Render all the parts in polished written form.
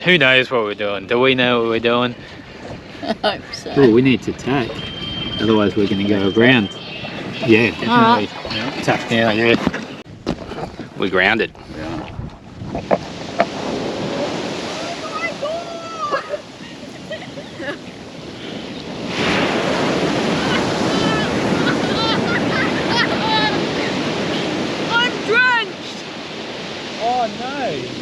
Who knows what we're doing? Do we know what we're doing? I hope so. Oh, we need to tack. Otherwise we're going to go around. Yeah, definitely. Yeah. Tack now, yeah. We're grounded. I'm drenched! Oh no!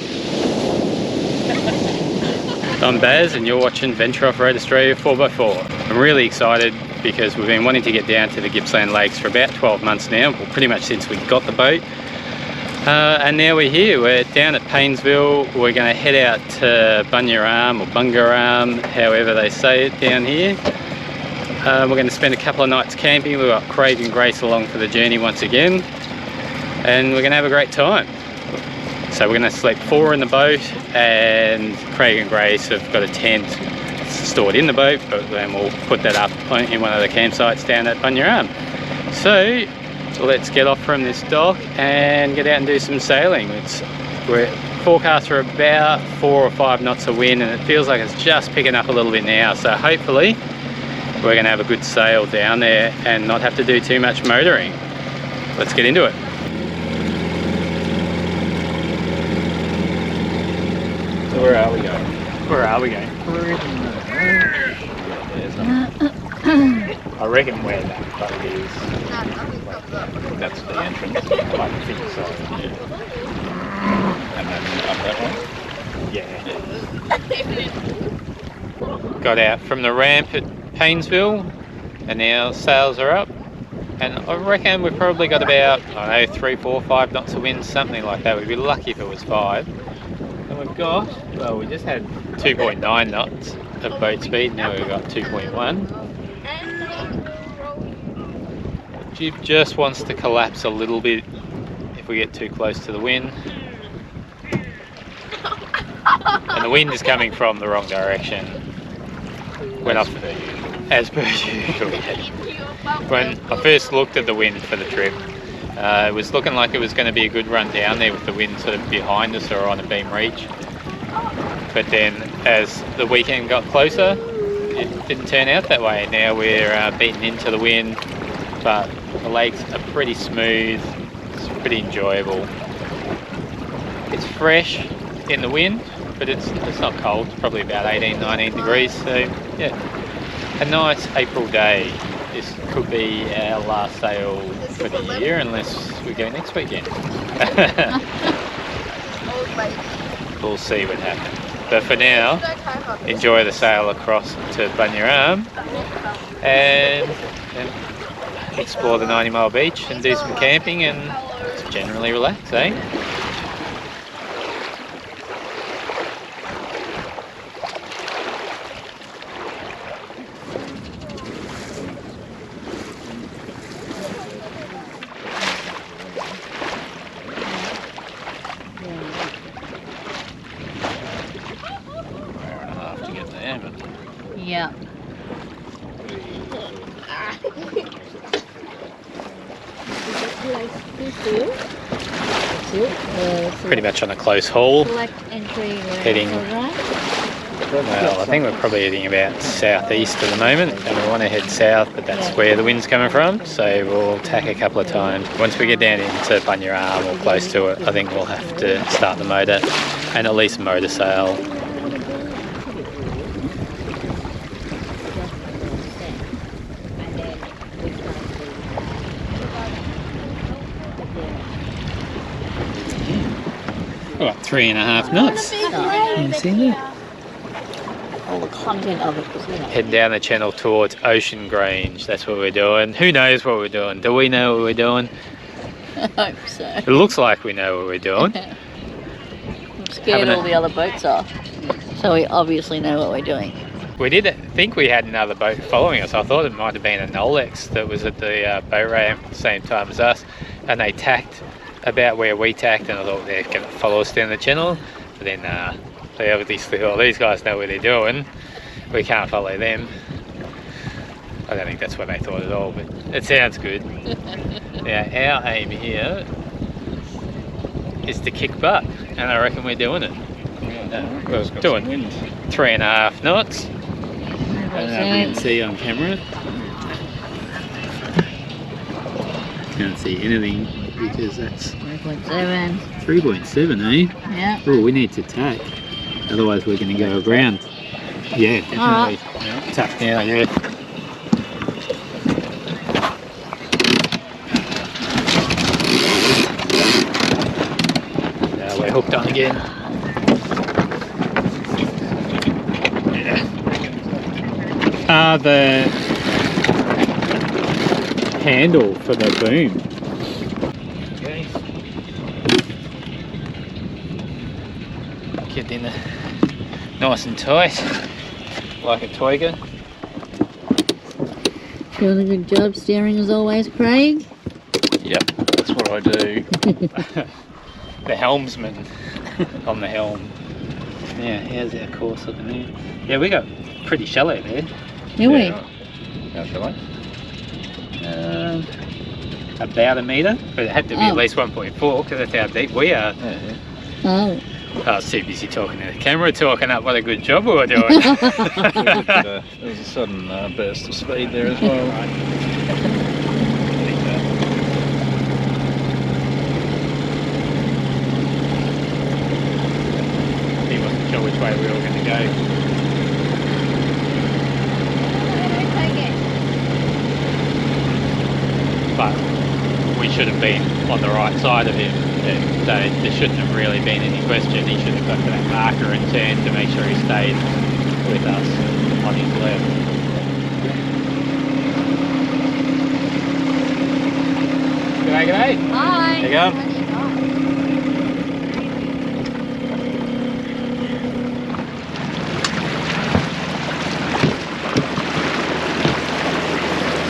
I'm Baz and you're watching Venture Offroad Australia 4x4. I'm really excited because we've been wanting to get down to the Gippsland Lakes for about 12 months now, well, pretty much since we got the boat. And now we're here, we're down at Paynesville. We're going to head out to Banyara Arm or Bunga Arm, however they say it down here. We're going to spend a couple of nights camping. We've got Craig and Grace along for the journey once again. And we're going to have a great time. So we're going to sleep 4 in the boat, and Craig and Grace have got a tent stored in the boat, but then we'll put that up in one of the campsites down at Banyara Arm. So let's get off from this dock and get out and do some sailing. We're forecast for about 4 or 5 knots of wind, and it feels like it's just picking up a little bit now. So hopefully we're going to have a good sail down there and not have to do too much motoring. Let's get into it. So where are we going? Where are we going? I reckon where that boat is. That's the entrance. I think so. Yeah. And then up that one? Yeah. Got out from the ramp at Paynesville and now sails are up. And I reckon we've probably got about, I don't know, 3, 4, 5 knots of wind, something like that. We'd be lucky if it was 5. And we've got, well, we just had 2.9 knots of boat speed, now we've got 2.1. Jib just wants to collapse a little bit if we get too close to the wind. And the wind is coming from the wrong direction. When as per usual. When I first looked at the wind for the trip, it was looking like it was going to be a good run down there with the wind sort of behind us or on a beam reach. But then as the weekend got closer, it didn't turn out that way. Now we're beaten into the wind, but the lakes are pretty smooth, it's pretty enjoyable. It's fresh in the wind, but it's not cold. It's probably about 18, 19 degrees, so yeah. A nice April day. This could be our last sail for the year unless we go next weekend. We'll see what happens. But for now, enjoy the sail across to Banyara Arm and explore the 90 Mile Beach and do some camping and just generally relax, eh? Yeah. Pretty much on a close haul. Heading. Well, I think we're probably heading about southeast at the moment, and we want to head south, but that's where the wind's coming from, so we'll tack a couple of times. Once we get down into Banyara Arm or close to it, I think we'll have to start the motor and at least motor sail. About 3.5 knots. You see that? All the content of it was in it. Heading down the channel towards Ocean Grange. That's what we're doing. Who knows what we're doing? Do we know what we're doing? I hope so. It looks like we know what we're doing. I'm scared all the other boats are. So we obviously know what we're doing. We did think we had another boat following us. I thought it might have been a Nolex that was at the boat ramp at the same time as us. And they tacked about where we tacked, and I thought they're going to follow us down the channel. But then they obviously thought, these guys know what they're doing. We can't follow them. I don't think that's what they thought at all, but it sounds good. Now, our aim here is to kick butt, and I reckon we're doing it. Yeah. We're doing 3.5 knots. I don't know if you can see on camera. Can't see anything because that's 3.7. 3.7, eh? Yeah. Oh, we need to tack. Otherwise we're going to go around. Yeah, definitely. Tack now, yeah. Now we're hooked on again. The handle for the boom. Okay. Get in there nice and tight, like a Toiga. Doing a good job steering as always, Craig. Yep, that's what I do. The helmsman on the helm. Yeah, how's our course looking there? Yeah, we got pretty shallow there. Do we? How shallow? About a metre, but it had to be at least 1.4 because that's how deep we are. Oh. I was too busy talking to the camera, talking up what a good job we were doing. There was a sudden burst of speed there as well. He wasn't sure which way we were going to go. But we should have been on the right side of him, so there shouldn't have really been any question. He should have got to that marker and turned to make sure he stayed with us on his left. G'day, g'day. Hi. There you go.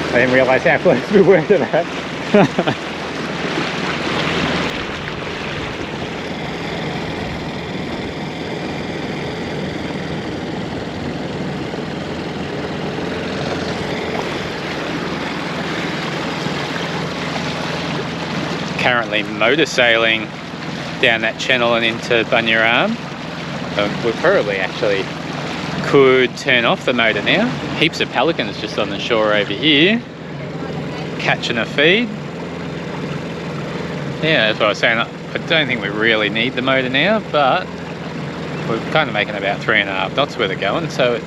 I didn't realise how close we were to that. Currently motor sailing down that channel and into Bunga Arm. We probably actually could turn off the motor now. Heaps of pelicans just on the shore over here, catching a feed. Yeah, that's what I was saying. I don't think we really need the motor now, but we're kind of making about 3.5 knots where they're going, so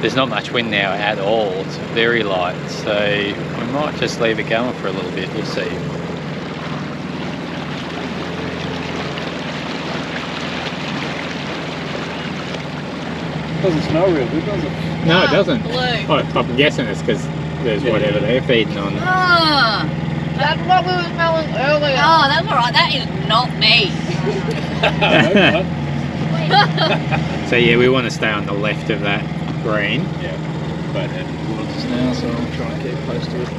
there's not much wind now at all. It's very light, so we might just leave it going for a little bit. We'll see. Doesn't smell real good, does it? No, it doesn't. Blue. Oh, I'm guessing it's because there's whatever they're feeding on. Ah, That's what we were smelling earlier. oh, that's alright. That is not me. So yeah, we want to stay on the left of that green. Yeah, but it towards us now, so I'll try and keep close to it.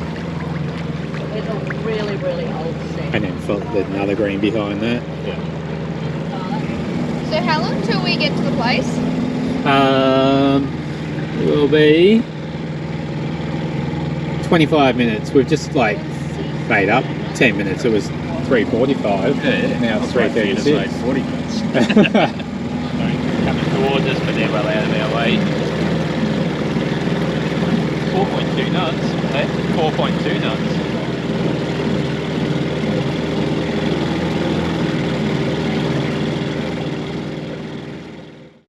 It's a really, really old set. And then there's another green behind that. Yeah. So how long till we get to the place? Will be 25 minutes. We've just like made up 10 minutes. It was 3:45. Yeah. Now it's 3:36. 40 minutes. Coming towards us, but they're well out of our way. 4.2 knots. Eh? 4.2 knots.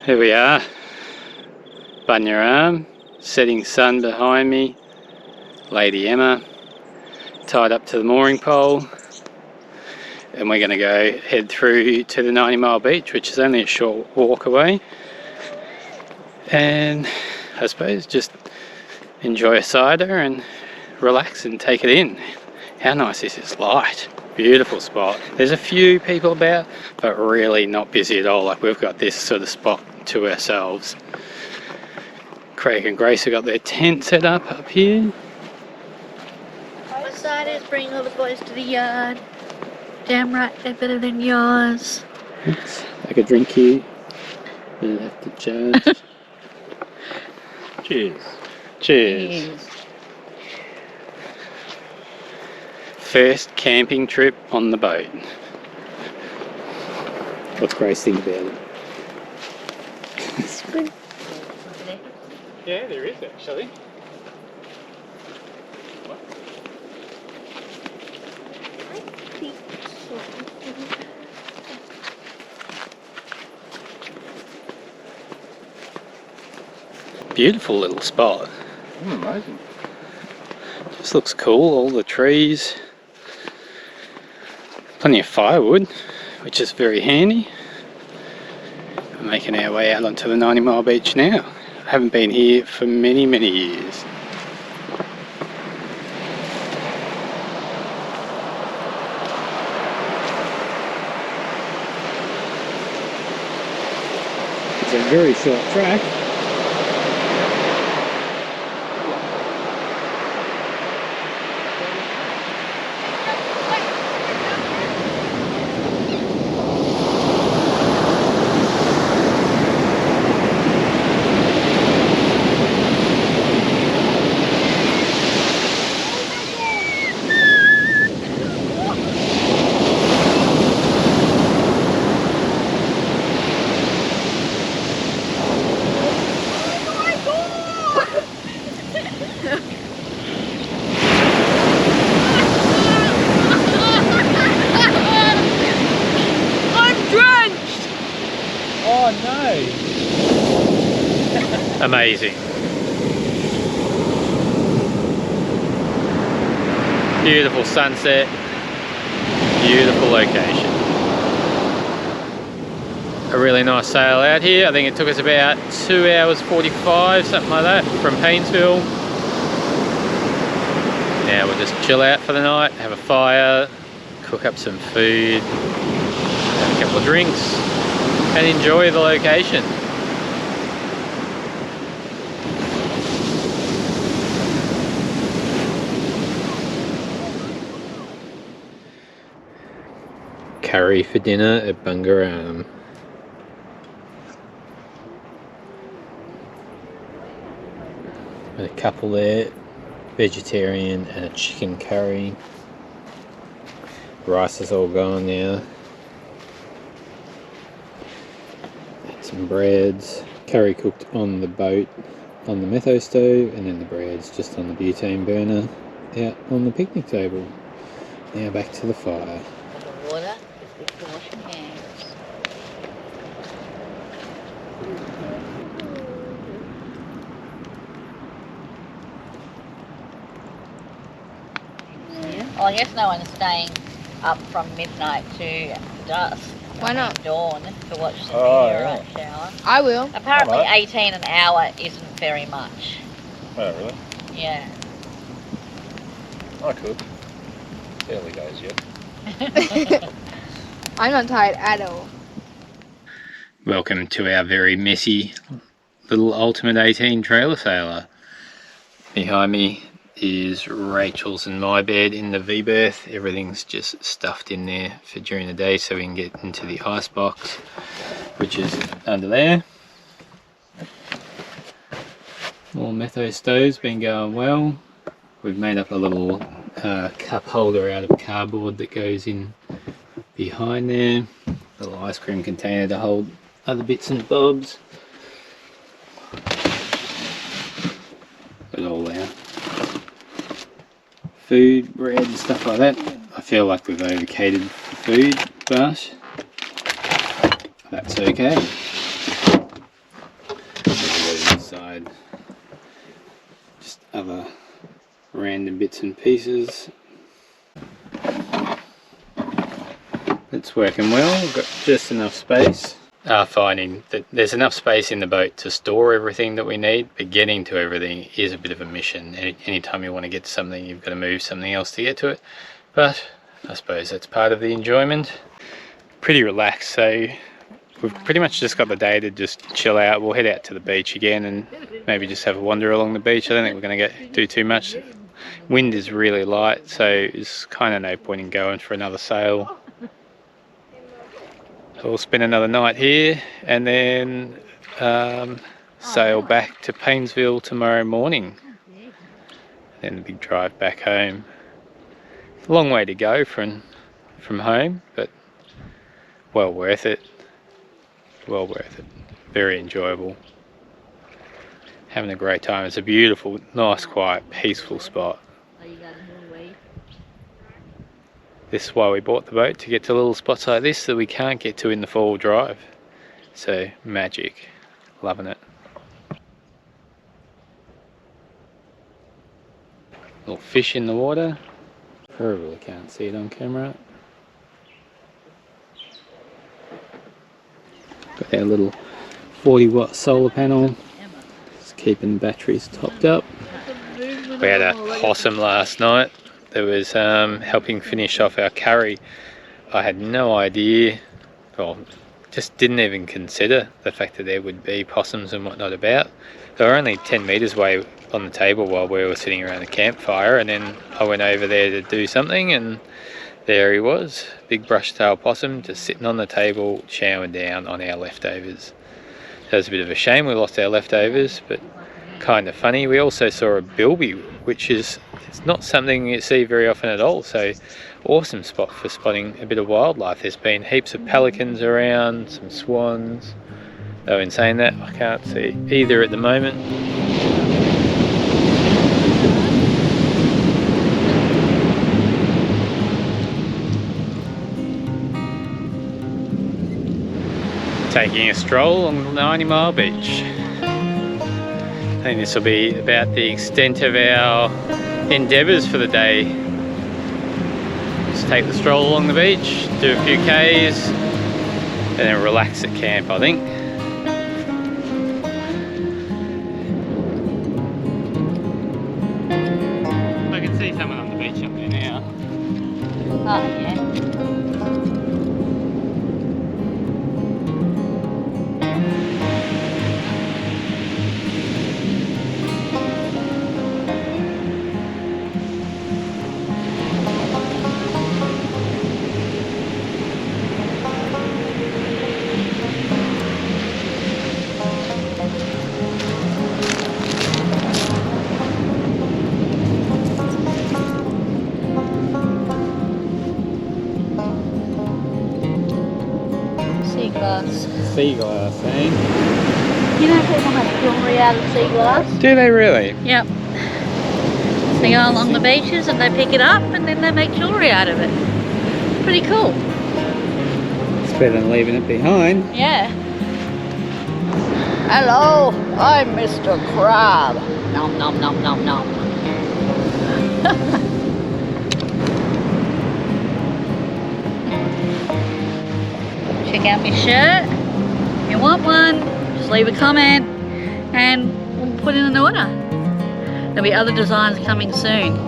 Here we are, Bunga Arm, setting sun behind me, Lady Emma, tied up to the mooring pole, and we're going to go head through to the 90 Mile Beach, which is only a short walk away, and I suppose just enjoy a cider and relax and take it in. How nice is this light? Beautiful spot. There's a few people about, but really not busy at all. Like we've got this sort of spot to ourselves. Craig and Grace have got their tent set up here. My ciders bring all the boys to the yard. Damn right, they're better than yours. Oops, like a drink here. We'll have to judge. Cheers. Cheers. First camping trip on the boat. What's Grace think about it? open? Yeah, there is actually. I think so. Beautiful little spot. Amazing. Just looks cool, all the trees. Plenty of firewood, which is very handy. We're making our way out onto the 90 Mile Beach now. I haven't been here for many, many years. It's a very short track. Amazing. Beautiful sunset, beautiful location. A really nice sail out here. I think it took us about 2 hours 45, something like that, from Paynesville. Now we'll just chill out for the night, have a fire, cook up some food, have a couple of drinks, and enjoy the location. Curry for dinner at Bunga Arm. Got a couple there, vegetarian and a chicken curry. Rice is all gone now. Some breads, curry cooked on the boat on the metho stove, and then the breads just on the butane burner out on the picnic table. Now back to the fire. Water. For washing hands. Yeah. Well, I guess no one's staying up from midnight to dusk. Why not? Dawn to watch the Oh, meteorite shower. I will. Apparently, Alright. 18 an hour isn't very much. Oh, really? Yeah. I could. It's early days yet. I'm not tired at all. Welcome to our very messy little Ultimate 18 trailer sailor. Behind me is Rachel's and my bed in the V-berth. Everything's just stuffed in there for during the day so we can get into the ice box, which is under there. More metho stove's been going well. We've made up a little cup holder out of cardboard that goes in behind there. Little ice cream container to hold other bits and bobs. Got all our food, bread and stuff like that. I feel like we've overcatered for food, but that's okay. Inside, just other random bits and pieces. It's working well. We've got just enough space. Finding that there's enough space in the boat to store everything that we need, but getting to everything is a bit of a mission. Anytime you want to get to something, you've got to move something else to get to it. But I suppose that's part of the enjoyment. Pretty relaxed, so we've pretty much just got the day to just chill out. We'll head out to the beach again and maybe just have a wander along the beach. I don't think we're going to do too much. Wind is really light, so it's kind of no point in going for another sail. So we'll spend another night here and then sail back to Paynesville tomorrow morning. Then the big drive back home. A long way to go from home, but well worth it. Well worth it. Very enjoyable. having a great time. It's a beautiful, nice, quiet, peaceful spot. This is why we bought the boat, to get to little spots like this that we can't get to in the 4-wheel drive. So magic, loving it. Little fish in the water. Probably can't see it on camera. Got our little 40-watt solar panel. Just keeping the batteries topped up. We had a possum last night that was helping finish off our curry. I had no idea, well, just didn't even consider the fact that there would be possums and whatnot about. They were only 10 metres away on the table while we were sitting around the campfire, and then I went over there to do something, and there he was, big brush-tailed possum, just sitting on the table, chowing down on our leftovers. That was a bit of a shame, we lost our leftovers, but kind of funny. We also saw a bilby, which is, it's not something you see very often at all, so awesome spot for spotting a bit of wildlife. There's been heaps of pelicans around, some swans. Though in saying that, I can't see either at the moment. Taking a stroll along 90 Mile Beach. I think this will be about the extent of our endeavours for the day. Just take the stroll along the beach, do a few Ks, and then relax at camp, I think. I can see someone on the beach up there now. Oh, yeah. Sea glass, eh? You know people make jewellery out of sea glass? Do they really? Yep. They go along the beaches and they pick it up and then they make jewellery out of it. Pretty cool. It's better than leaving it behind. Yeah. Hello, I'm Mr. Crab. Nom nom nom nom nom. Check out my shirt. If you want one, just leave a comment and we'll put in an order. There'll be other designs coming soon.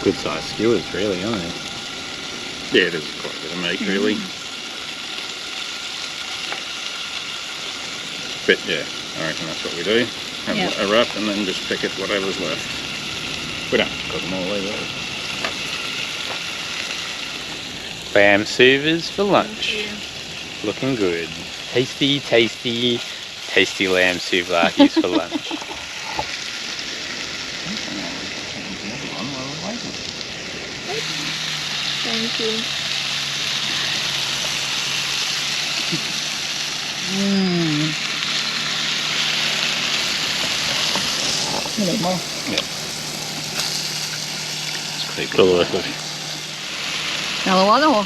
Good sized skewers, really, aren't they? Yeah, there's quite a bit of meat, really. But yeah, I reckon that's what we do. Have a wrap and then just pick it whatever's left. We don't have to cook them all either. Lamb sievers for lunch. Looking good. Tasty, tasty, tasty lamb souvlaki's for lunch. Thank you. A little more. Yeah. It's pretty delicious. Another one or?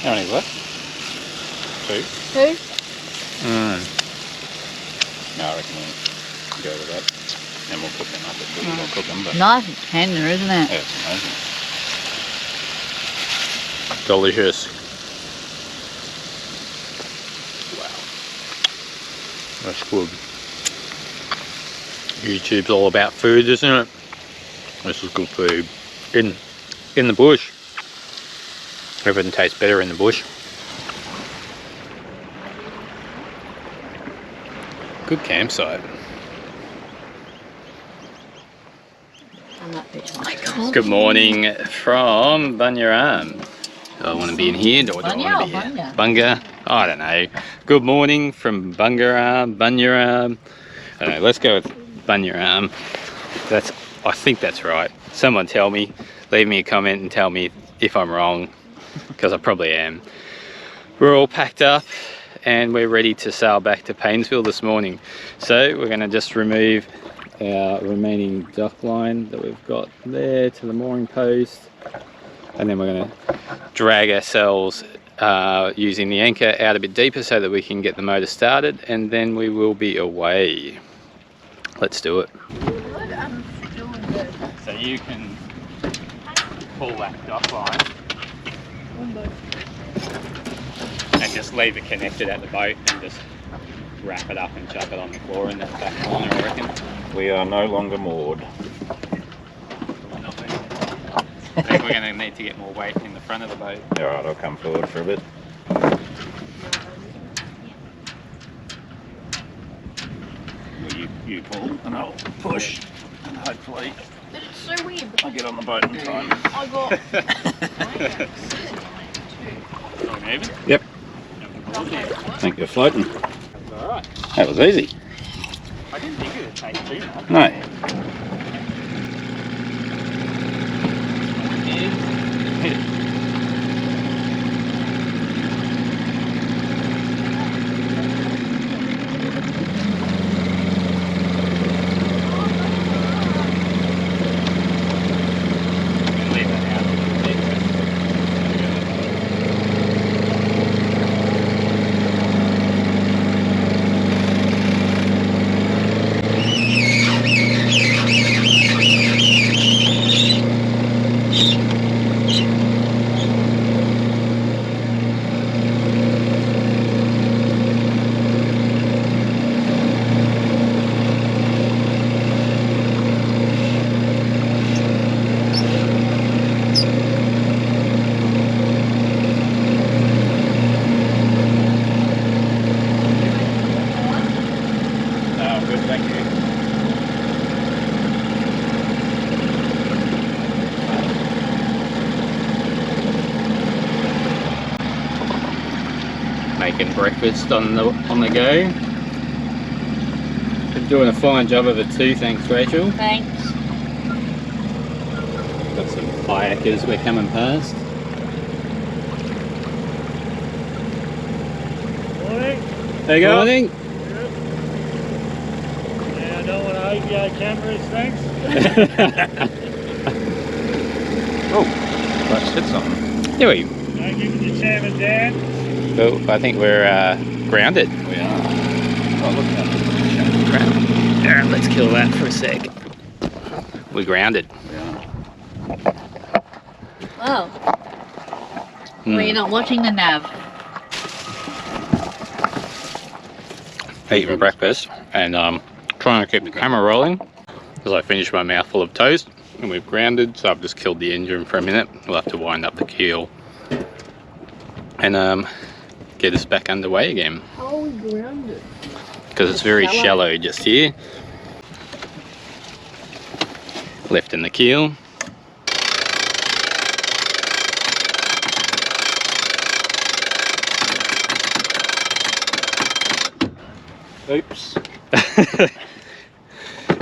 How many left? 2? 2? No, I reckon we'll go with that. And we'll cook them up if we will cook them. But Nice and tender, isn't it? yeah, it's amazing. Delicious. Wow. That's good. YouTube's all about food, isn't it? This is good food. In in the bush. Everything tastes better in the bush. Good campsite. Good morning from Bunga Arm. Do I want to be in here? Do I want to be here? Bunga? I don't know. Good morning from Bunga Arm, Banyara. I don't know. Let's go with Bunga Arm. I think that's right. Someone tell me. Leave me a comment and tell me if I'm wrong, because I probably am. We're all packed up and we're ready to sail back to Paynesville this morning. So we're going to just remove our remaining dock line that we've got there to the mooring post, and then we're going to drag ourselves using the anchor out a bit deeper so that we can get the motor started, and then we will be away. Let's do it. So you can pull that dock line and just leave it connected at the boat and just wrap it up and chuck it on the floor in that back corner, I reckon. We are no longer moored. I think we're going to need to get more weight in the front of the boat. Alright, I'll come forward for a bit. Well, you pull and I'll push, and hopefully It's so weird. I'll get on the boat in time. I got. Yep. I think you're floating. Alright. That was easy. I didn't think it would take too much. No. Hit it. Leave that out. Making breakfast on the go. Been doing a fine job of it too, thanks Rachel. Thanks. Got some kayakers we're coming past. Morning. There you go. Morning. Yeah, I don't want to API cameras, thanks. Oh, let's hit something. Here we Don't give it to Chairman Dan. go. I think we're grounded. We are. Oh, look at that. Alright, let's kill that for a sec. We're grounded. We are. Oh. Well, you're not watching the nav. Eating breakfast and trying to keep the camera rolling as I finish my mouthful of toast, and we've grounded, so I've just killed the engine for a minute. We'll have to wind up the keel and get us back underway again. How are we grounded? Because it's very shallow just here. Lifting the keel. Oops.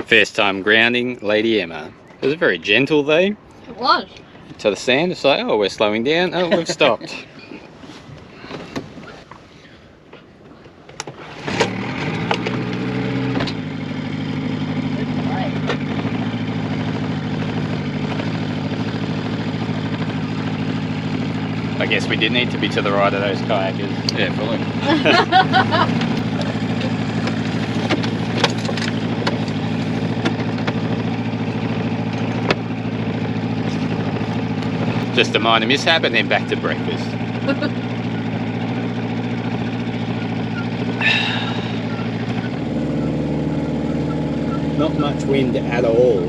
First time grounding Lady Emma. It was very gentle though. It was. To the sand, it's like, oh, we're slowing down. Oh, we've stopped. I guess we did need to be to the right of those kayakers. Yeah, fully. Just a minor mishap and then back to breakfast. Not much wind at all.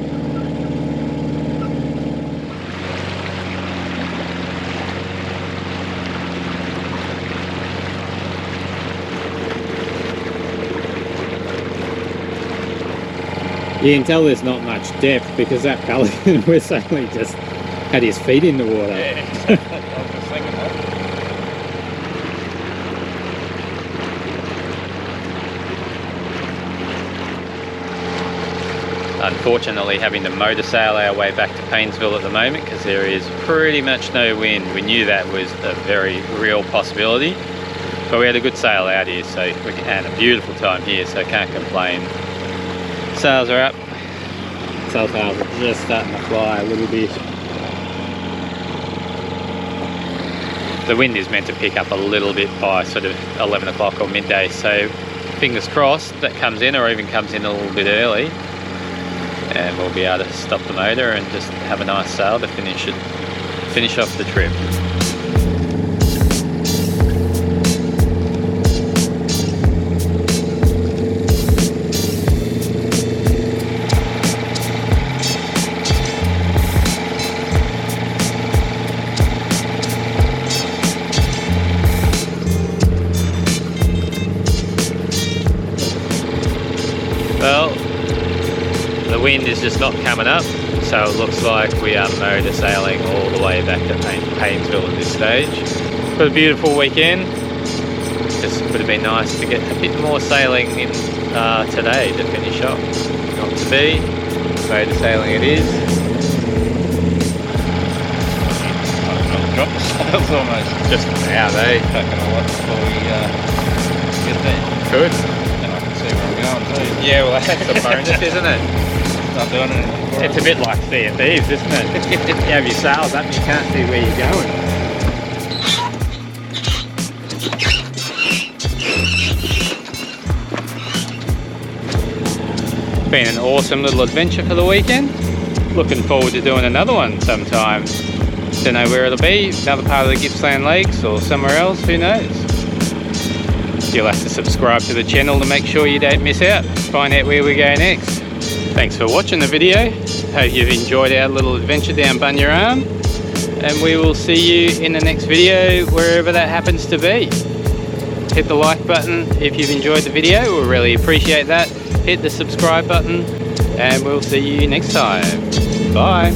You can tell there's not much depth because that pelican was only just had his feet in the water. Yeah, exactly. I was just thinking that. Unfortunately, having to motor sail our way back to Paynesville at the moment because there is pretty much no wind. We knew that was a very real possibility, but we had a good sail out here, so we had a beautiful time here, so can't complain. Sails are up. Sails are just starting to fly a little bit. The wind is meant to pick up a little bit by sort of 11 o'clock or midday, so fingers crossed that comes in, or even comes in a little bit early, and we'll be able to stop the motor and just have a nice sail to finish off the trip. Well, the wind is just not coming up, so it looks like we are motor sailing all the way back to Paynesville at this stage. But a beautiful weekend. Just would have been nice to get a bit more sailing in today to finish off. Not to be, motor sailing it is. Drop the sails almost. Just about, eh? Packing a lot before we get there. Good. And I can see where I'm going too. Yeah, well that's a bonus, isn't it? Not doing anything for It's us. a bit like Sea of Thieves, isn't it? You have your sails up and you can't see where you're going. Been an awesome little adventure for the weekend. Looking forward to doing another one sometime. Don't know where it'll be, another part of the Gippsland Lakes or somewhere else, who knows. You'll have to subscribe to the channel to make sure you don't miss out. Find out where we go next. Thanks for watching the video. Hope you've enjoyed our little adventure down Bunga Arm. And we will see you in the next video, wherever that happens to be. Hit the like button if you've enjoyed the video. We'll really appreciate that. Hit the subscribe button and we'll see you next time. Bye.